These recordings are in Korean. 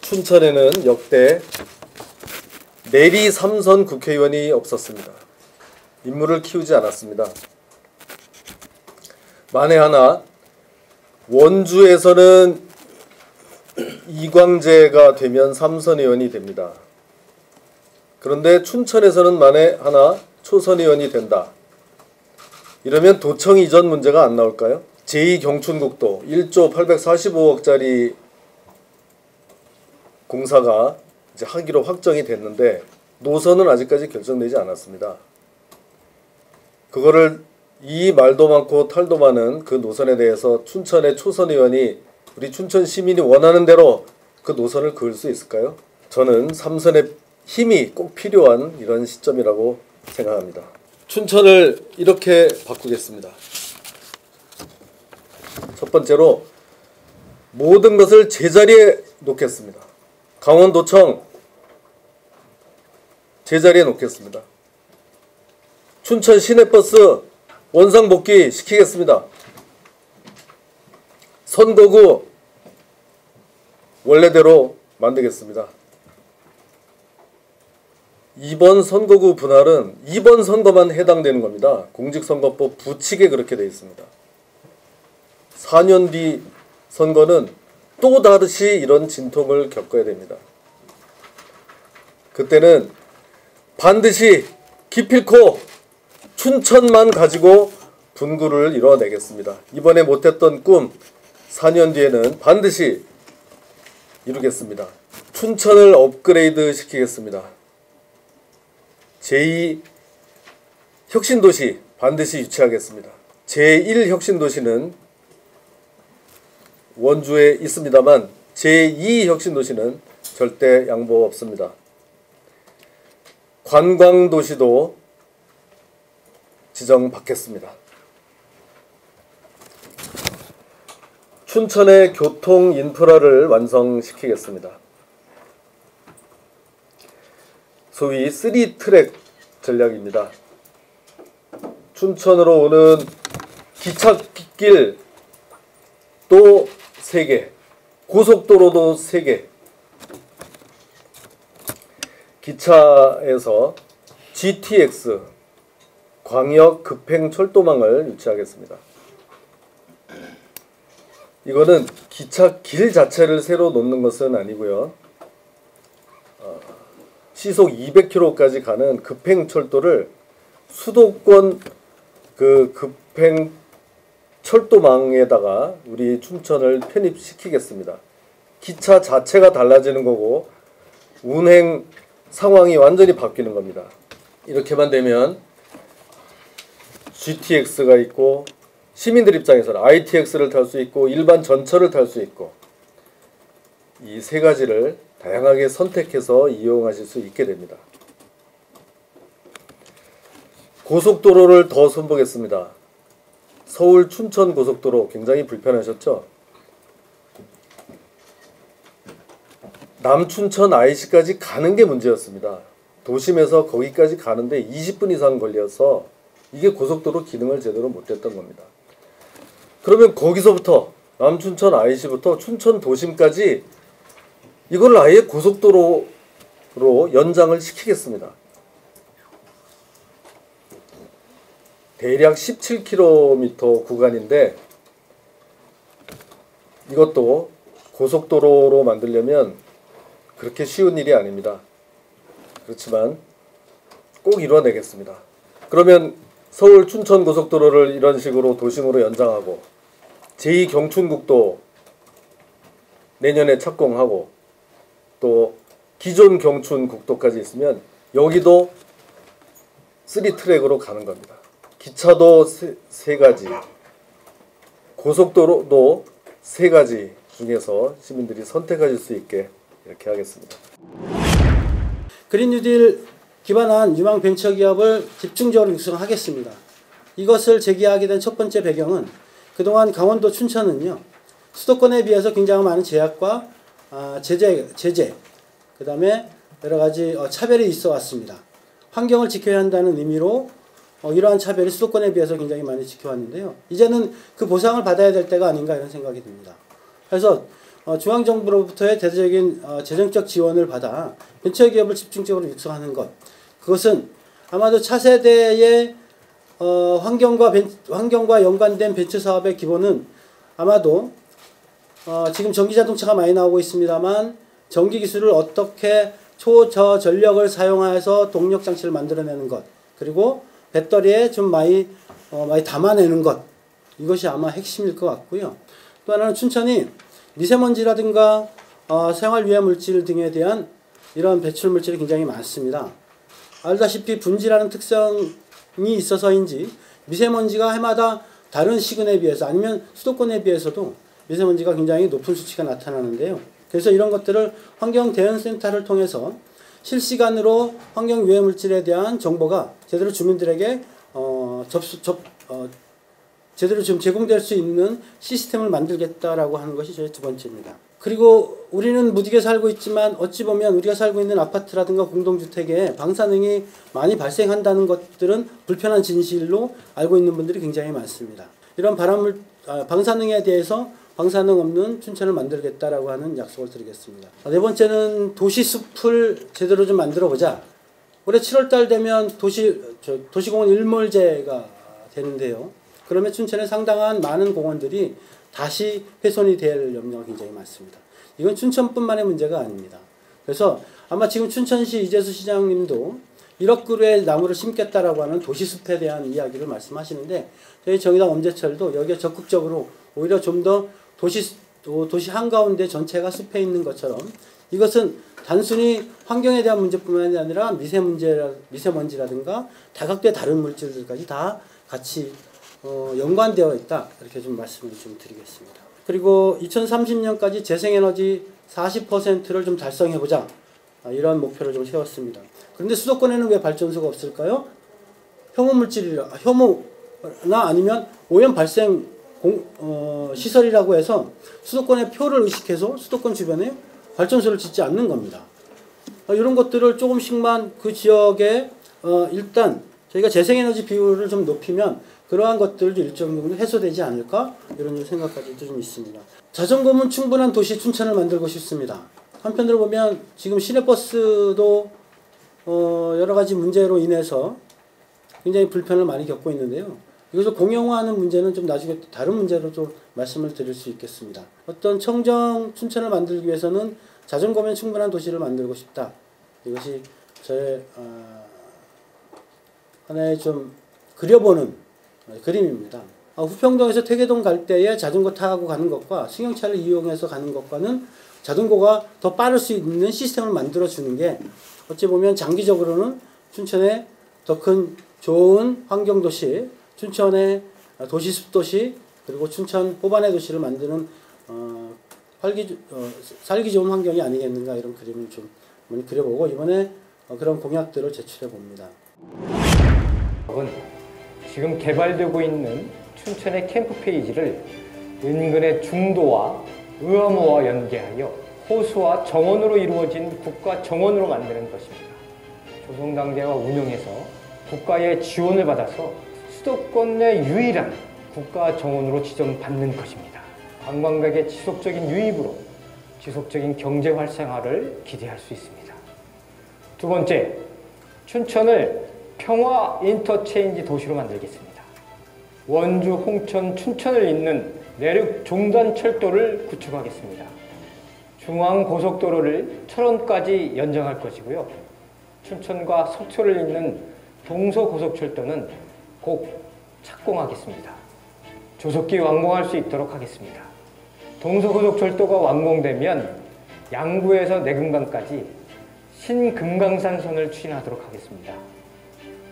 춘천에는 역대 내리 3선 국회의원이 없었습니다. 인물을 키우지 않았습니다. 만에 하나 원주에서는 이광재가 되면 3선 의원이 됩니다. 그런데 춘천에서는 만에 하나 초선 의원이 된다. 이러면 도청 이전 문제가 안 나올까요? 제2경춘국도 1조 845억짜리 공사가 이제 하기로 확정이 됐는데 노선은 아직까지 결정되지 않았습니다. 그거를 이 말도 많고 탈도 많은 그 노선에 대해서 춘천의 초선 의원이 우리 춘천 시민이 원하는 대로 그 노선을 그을 수 있을까요? 저는 3선의 힘이 꼭 필요한 이런 시점이라고 생각합니다. 춘천을 이렇게 바꾸겠습니다. 첫 번째로 모든 것을 제자리에 놓겠습니다. 강원도청 제자리에 놓겠습니다. 춘천 시내버스 원상복귀 시키겠습니다. 선거구 원래대로 만들겠습니다. 이번 선거구 분할은 이번 선거만 해당되는 겁니다. 공직선거법 부칙에 그렇게 되어 있습니다. 4년 뒤 선거는 또 다르시 이런 진통을 겪어야 됩니다. 그때는 반드시 기필코 춘천만 가지고 분구를 이뤄내겠습니다. 이번에 못했던 꿈 4년 뒤에는 반드시 이루겠습니다. 춘천을 업그레이드 시키겠습니다. 제2 혁신도시 반드시 유치하겠습니다. 제1 혁신도시는 원주에 있습니다만 제2 혁신도시는 절대 양보 없습니다. 관광도시도 지정받겠습니다. 춘천의 교통 인프라를 완성시키겠습니다. 소위 3트랙 전략입니다. 춘천으로 오는 기찻길 또 3개, 고속도로도 3개, 기차에서 GTX 광역 급행 철도망을 유치하겠습니다. 이거는 기차 길 자체를 새로 놓는 것은 아니고요. 시속 200km까지 가는 급행 철도를 수도권 그 급행 철도망에다가 우리 춘천을 편입시키겠습니다. 기차 자체가 달라지는 거고 운행 상황이 완전히 바뀌는 겁니다. 이렇게만 되면 GTX가 있고 시민들 입장에서는 ITX를 탈 수 있고 일반 전철을 탈 수 있고 이 세 가지를 다양하게 선택해서 이용하실 수 있게 됩니다. 고속도로를 더 손보겠습니다. 서울 춘천 고속도로 굉장히 불편하셨죠? 남춘천 IC까지 가는 게 문제였습니다. 도심에서 거기까지 가는데 20분 이상 걸려서 이게 고속도로 기능을 제대로 못했던 겁니다. 그러면 거기서부터 남춘천 IC부터 춘천 도심까지 이걸 아예 고속도로로 연장을 시키겠습니다. 대략 17km 구간인데 이것도 고속도로로 만들려면 그렇게 쉬운 일이 아닙니다. 그렇지만 꼭 이뤄내겠습니다. 그러면 서울 춘천 고속도로를 이런 식으로 도심으로 연장하고 제2경춘국도 내년에 착공하고 또 기존 경춘국도까지 있으면 여기도 3트랙으로 가는 겁니다. 기차도 세 가지, 고속도로도 3가지 중에서 시민들이 선택하실 수 있게 이렇게 하겠습니다. 그린 뉴딜 기반한 유망 벤처기업을 집중적으로 육성하겠습니다. 이것을 제기하게 된 첫 번째 배경은 그동안 강원도 춘천은요, 수도권에 비해서 굉장히 많은 제약과 제재, 그 다음에 여러 가지 차별이 있어 왔습니다. 환경을 지켜야 한다는 의미로 이러한 차별이 수도권에 비해서 굉장히 많이 지켜왔는데요. 이제는 그 보상을 받아야 될 때가 아닌가 이런 생각이 듭니다. 그래서 중앙정부로부터의 대대적인 재정적 지원을 받아 벤처기업을 집중적으로 육성하는 것. 그것은 아마도 차세대의 환경과 연관된 벤처 사업의 기본은 아마도 지금 전기자동차가 많이 나오고 있습니다만 전기 기술을 어떻게 초저전력을 사용해서 동력 장치를 만들어내는 것, 그리고 배터리에 좀 많이 담아내는 것, 이것이 아마 핵심일 것 같고요. 또 하나는 춘천이 미세먼지라든가 생활위해 물질 등에 대한 이런 배출 물질이 굉장히 많습니다. 알다시피 분지라는 특성이 있어서인지 미세먼지가 해마다 다른 시군에 비해서 아니면 수도권에 비해서도 미세먼지가 굉장히 높은 수치가 나타나는데요. 그래서 이런 것들을 환경대응센터를 통해서 실시간으로 환경유해 물질에 대한 정보가 제대로 주민들에게 제대로 좀 제공될 수 있는 시스템을 만들겠다라고 하는 것이 저희 두 번째입니다. 그리고 우리는 무디게 살고 있지만 어찌 보면 우리가 살고 있는 아파트라든가 공동주택에 방사능이 많이 발생한다는 것들은 불편한 진실로 알고 있는 분들이 굉장히 많습니다. 이런 방사능에 대해서 방사능 없는 춘천을 만들겠다라고 하는 약속을 드리겠습니다. 네 번째는 도시숲을 제대로 좀 만들어보자. 올해 7월달 되면 도시공원 일몰제가 되는데요. 그러면 춘천에 상당한 많은 공원들이 다시 훼손이 될 염려가 굉장히 많습니다. 이건 춘천뿐만의 문제가 아닙니다. 그래서 아마 지금 춘천시 이재수 시장님도 1억 그루의 나무를 심겠다라고 하는 도시숲에 대한 이야기를 말씀하시는데 저희 정의당 엄재철도 여기에 적극적으로 오히려 좀 더 도시 한가운데 전체가 숲에 있는 것처럼 이것은 단순히 환경에 대한 문제뿐만이 아니라 미세먼지라든가 다각도의 다른 물질들까지 다 같이 연관되어 있다. 이렇게 좀 말씀을 좀 드리겠습니다. 그리고 2030년까지 재생에너지 40%를 좀 달성해보자. 이런 목표를 좀 세웠습니다. 그런데 수도권에는 왜 발전소가 없을까요? 혐오물질이라, 혐오나 아니면 오염 발생 시설이라고 해서 수도권의 표를 의식해서 수도권 주변에 발전소를 짓지 않는 겁니다. 이런 것들을 조금씩만 그 지역에 일단 저희가 재생에너지 비율을 좀 높이면 그러한 것들도 일정 정도 해소되지 않을까? 이런 생각까지도 좀 있습니다. 자전거면 충분한 도시 춘천을 만들고 싶습니다. 한편으로 보면 지금 시내버스도 여러 가지 문제로 인해서 굉장히 불편을 많이 겪고 있는데요. 이것을 공영화하는 문제는 좀 나중에 다른 문제로 좀 말씀을 드릴 수 있겠습니다. 어떤 청정 춘천을 만들기 위해서는 자전거면 충분한 도시를 만들고 싶다. 이것이 저의 하나의 좀 그려보는 그림입니다. 후평동에서 퇴계동 갈 때에 자전거 타고 가는 것과 승용차를 이용해서 가는 것과는 자전거가 더 빠를 수 있는 시스템을 만들어주는 게 어찌 보면 장기적으로는 춘천의 더 큰 좋은 환경도시, 춘천의 도시숲도시, 그리고 춘천 호반의 도시를 만드는 살기 좋은 환경이 아니겠는가 이런 그림을 좀 많이 그려보고 이번에 그런 공약들을 제출해 봅니다. 지금 개발되고 있는 춘천의 캠프 페이지를 인근의 중도와 의암호와 연계하여 호수와 정원으로 이루어진 국가 정원으로 만드는 것입니다. 조성당대가 운영해서 국가의 지원을 받아서 수도권 내 유일한 국가 정원으로 지정받는 것입니다. 관광객의 지속적인 유입으로 지속적인 경제 활성화를 기대할 수 있습니다. 두 번째, 춘천을 평화 인터체인지 도시로 만들겠습니다. 원주, 홍천, 춘천을 잇는 내륙 종단 철도를 구축하겠습니다. 중앙고속도로를 철원까지 연장할 것이고요. 춘천과 속초를 잇는 동서고속철도는 곧 착공하겠습니다. 조속히 완공할 수 있도록 하겠습니다. 동서고속철도가 완공되면 양구에서 내금강까지 신금강산선을 추진하도록 하겠습니다.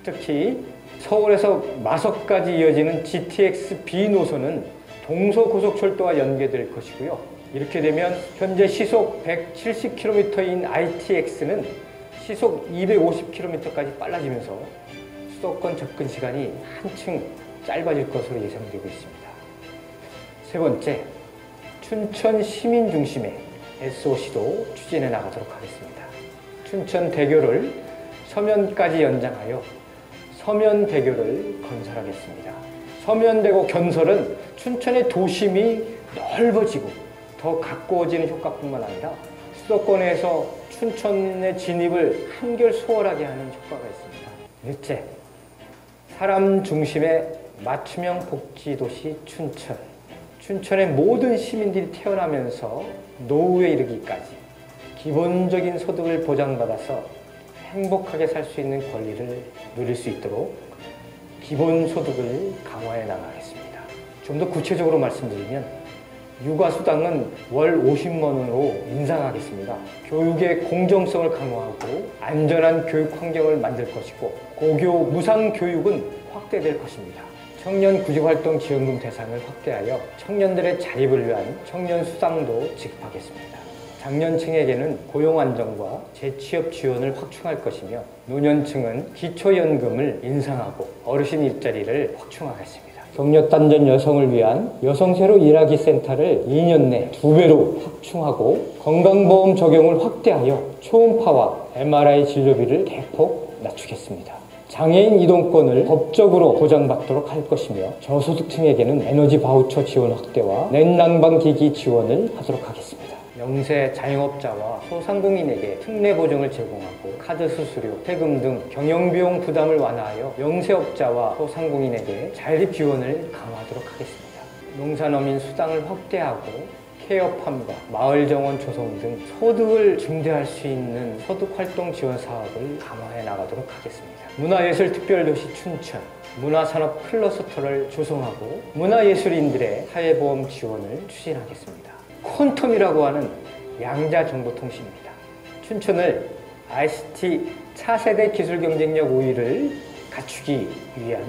특히 서울에서 마석까지 이어지는 GTX-B 노선은 동서고속철도와 연계될 것이고요. 이렇게 되면 현재 시속 170km인 ITX는 시속 250km까지 빨라지면서 수도권 접근 시간이 한층 짧아질 것으로 예상되고 있습니다. 세 번째, 춘천 시민 중심의 SOC도 추진해 나가도록 하겠습니다. 춘천대교를 서면까지 연장하여 서면대교를 건설하겠습니다. 서면대교 건설은 춘천의 도심이 넓어지고 더 가까워지는 효과뿐만 아니라 수도권에서 춘천의 진입을 한결 수월하게 하는 효과가 있습니다. 넷째, 사람 중심의 맞춤형 복지도시 춘천. 춘천의 모든 시민들이 태어나면서 노후에 이르기까지 기본적인 소득을 보장받아서 행복하게 살 수 있는 권리를 누릴 수 있도록 기본소득을 강화해 나가겠습니다. 좀 더 구체적으로 말씀드리면 육아수당은 월 50만 원으로 인상하겠습니다. 교육의 공정성을 강화하고 안전한 교육 환경을 만들 것이고 고교 무상교육은 확대될 것입니다. 청년 구직활동 지원금 대상을 확대하여 청년들의 자립을 위한 청년수당도 지급하겠습니다. 장년층에게는 고용안정과 재취업 지원을 확충할 것이며 노년층은 기초연금을 인상하고 어르신 일자리를 확충하겠습니다. 경력단절 여성을 위한 여성세로 일하기 센터를 2년 내 2배로 확충하고 건강보험 적용을 확대하여 초음파와 MRI 진료비를 대폭 낮추겠습니다. 장애인 이동권을 법적으로 보장받도록 할 것이며 저소득층에게는 에너지 바우처 지원 확대와 냉난방기기 지원을 하도록 하겠습니다. 영세 자영업자와 소상공인에게 특례 보증을 제공하고 카드 수수료, 세금 등 경영비용 부담을 완화하여 영세업자와 소상공인에게 자립 지원을 강화하도록 하겠습니다. 농산어민 수당을 확대하고 케어팜과 마을정원 조성 등 소득을 증대할 수 있는 소득활동 지원 사업을 강화해 나가도록 하겠습니다. 문화예술특별도시 춘천, 문화산업 클러스터를 조성하고 문화예술인들의 사회보험 지원을 추진하겠습니다. 퀀텀이라고 하는 양자정보통신입니다. 춘천을 ICT 차세대 기술 경쟁력 우위를 갖추기 위한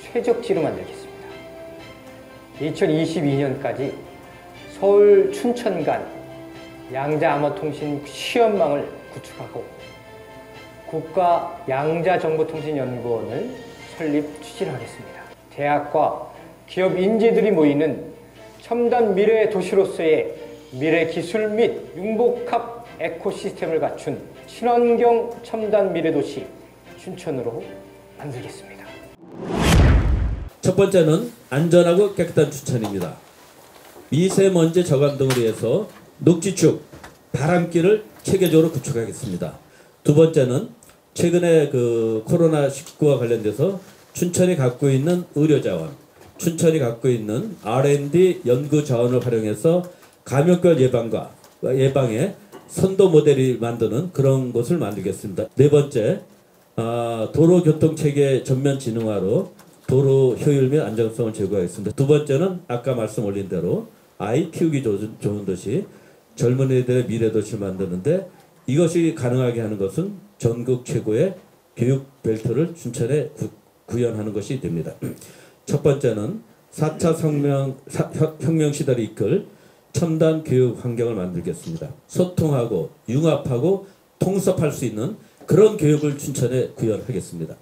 최적지로 만들겠습니다. 2022년까지 서울 춘천 간 양자암호통신 시험망을 구축하고 국가 양자정보통신연구원을 설립 추진하겠습니다. 대학과 기업 인재들이 모이는 첨단 미래 도시로서의 미래 기술 및 융복합 에코시스템을 갖춘 친환경 첨단 미래 도시 춘천으로 만들겠습니다. 첫 번째는 안전하고 깨끗한 춘천입니다. 미세먼지 저감 등을 위해서 녹지축, 바람길을 체계적으로 구축하겠습니다. 두 번째는 최근에 코로나19와 관련돼서 춘천이 갖고 있는 의료자원, 춘천이 갖고 있는 R&D 연구 자원을 활용해서 감염병 예방의 선도 모델을 만드는 그런 곳을 만들겠습니다. 네 번째, 도로교통체계 전면 진흥화로 도로 효율 및 안정성을 제고하겠습니다. 두 번째는 아까 말씀 올린 대로 아이 키우기 좋은 도시, 젊은이들의 미래 도시를 만드는데 이것이 가능하게 하는 것은 전국 최고의 교육 벨트를 춘천에 구현하는 것이 됩니다. 첫 번째는 4차 혁명 시대를 이끌 첨단 교육 환경을 만들겠습니다. 소통하고 융합하고 통섭할 수 있는 그런 교육을 춘천에 구현하겠습니다.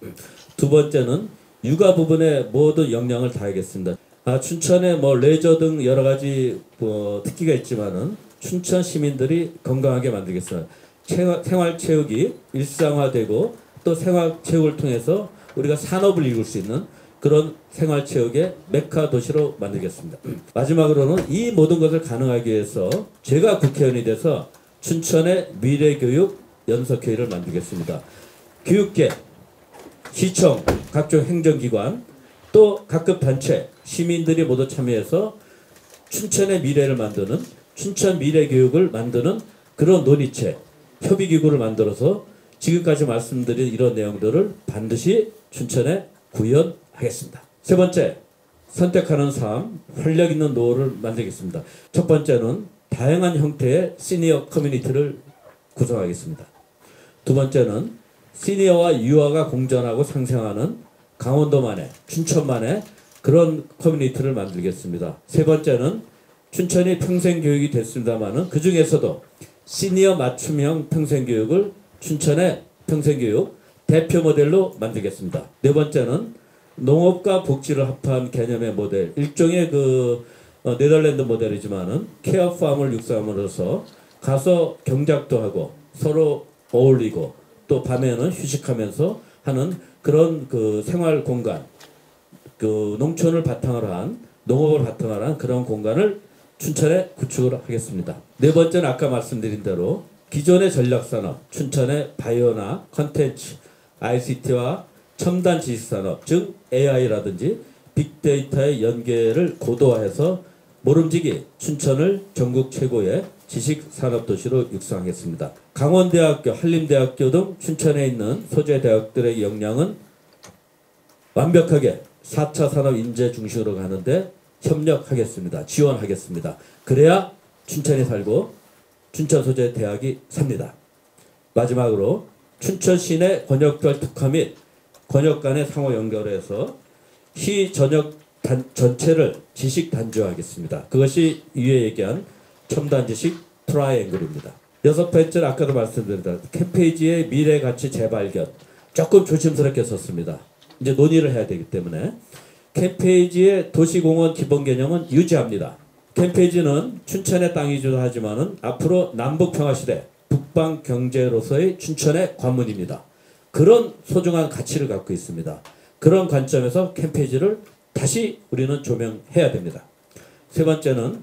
두 번째는 육아 부분에 모든 역량을 다하겠습니다. 춘천에 레저 등 여러 가지 특기가 있지만은 춘천 시민들이 건강하게 만들겠습니다. 생활체육이 일상화되고 또 생활체육을 통해서 우리가 산업을 이룰 수 있는 그런 생활체육의 메카 도시로 만들겠습니다. 마지막으로는 이 모든 것을 가능하기 위해서 제가 국회의원이 돼서 춘천의 미래교육 연석회의를 만들겠습니다. 교육계, 시청, 각종 행정기관, 또 각급 단체, 시민들이 모두 참여해서 춘천의 미래를 만드는 춘천 미래교육을 만드는 그런 논의체, 협의기구를 만들어서 지금까지 말씀드린 이런 내용들을 반드시 춘천에 구현하겠습니다. 세 번째, 선택하는 삶, 활력 있는 노후를 만들겠습니다. 첫 번째는 다양한 형태의 시니어 커뮤니티를 구성하겠습니다. 두 번째는 시니어와 유아가 공존하고 상생하는 강원도만의, 춘천만의 그런 커뮤니티를 만들겠습니다. 세 번째는 춘천이 평생교육이 됐습니다마는 그 중에서도 시니어 맞춤형 평생교육을 춘천의 평생교육 대표 모델로 만들겠습니다. 네 번째는 농업과 복지를 합한 개념의 모델, 일종의 네덜란드 모델이지만은 케어팜을 육성함으로써 가서 경작도 하고 서로 어울리고 또 밤에는 휴식하면서 하는 그런 생활 공간, 농촌을 바탕으로 한 농업을 바탕으로 한 그런 공간을 춘천에 구축을 하겠습니다. 네 번째는 아까 말씀드린 대로 기존의 전략산업, 춘천의 바이오나 컨텐츠, ICT와 첨단 지식산업, 즉 AI라든지 빅데이터의 연계를 고도화해서 모름지기 춘천을 전국 최고의 지식산업도시로 육성하겠습니다. 강원대학교, 한림대학교 등 춘천에 있는 소재 대학들의 역량은 완벽하게 4차 산업 인재 중심으로 가는데 협력하겠습니다. 지원하겠습니다. 그래야 춘천이 살고 춘천 소재 대학이 삽니다. 마지막으로 춘천 시내 권역별 특화 및 권역 간의 상호 연결해서 시 전역 전체를 지식 단조하겠습니다. 그것이 위에 얘기한 첨단 지식 트라이앵글입니다. 여섯 번째는 아까도 말씀드렸다. 캠페이지의 미래 가치 재발견. 조금 조심스럽게 썼습니다. 이제 논의를 해야 되기 때문에 캠페이지의 도시공원 기본 개념은 유지합니다. 캠페이지는 춘천의 땅이기도 하지만은 앞으로 남북평화시대 북방 경제로서의 춘천의 관문입니다. 그런 소중한 가치를 갖고 있습니다. 그런 관점에서 캠페이지를 다시 우리는 조명해야 됩니다. 세 번째는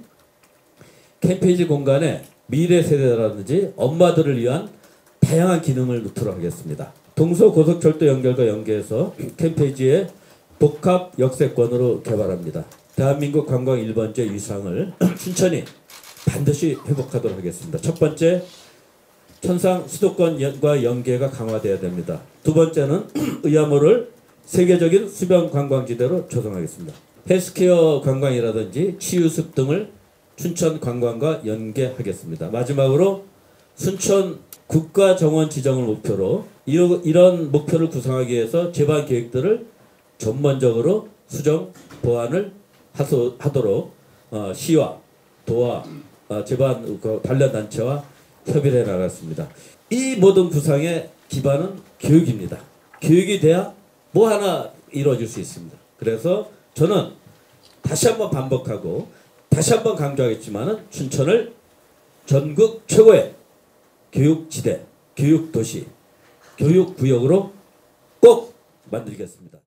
캠페이지 공간에 미래 세대라든지 엄마들을 위한 다양한 기능을 넣도록 하겠습니다. 동서고속철도 연결과 연계해서 캠페이지의 복합 역세권으로 개발합니다. 대한민국 관광 1번째 위상을 춘천이 반드시 회복하도록 하겠습니다. 첫 번째, 천상 수도권과 연계가 강화되어야 됩니다. 두 번째는 의암호를 세계적인 수변 관광지대로 조성하겠습니다. 헬스케어 관광이라든지 치유습 등을 춘천 관광과 연계하겠습니다. 마지막으로 순천 국가정원 지정을 목표로 이런 목표를 구성하기 위해서 제반 계획들을 전문적으로 수정, 보완을 하도록 시와 도와 제반 관련 단체와 협의를 해나갔습니다. 이 모든 구상의 기반은 교육입니다. 교육이 돼야 뭐 하나 이루어질 수 있습니다. 그래서 저는 다시 한번 반복하고 다시 한번 강조하겠지만은 춘천을 전국 최고의 교육지대, 교육도시, 교육구역으로 꼭 만들겠습니다.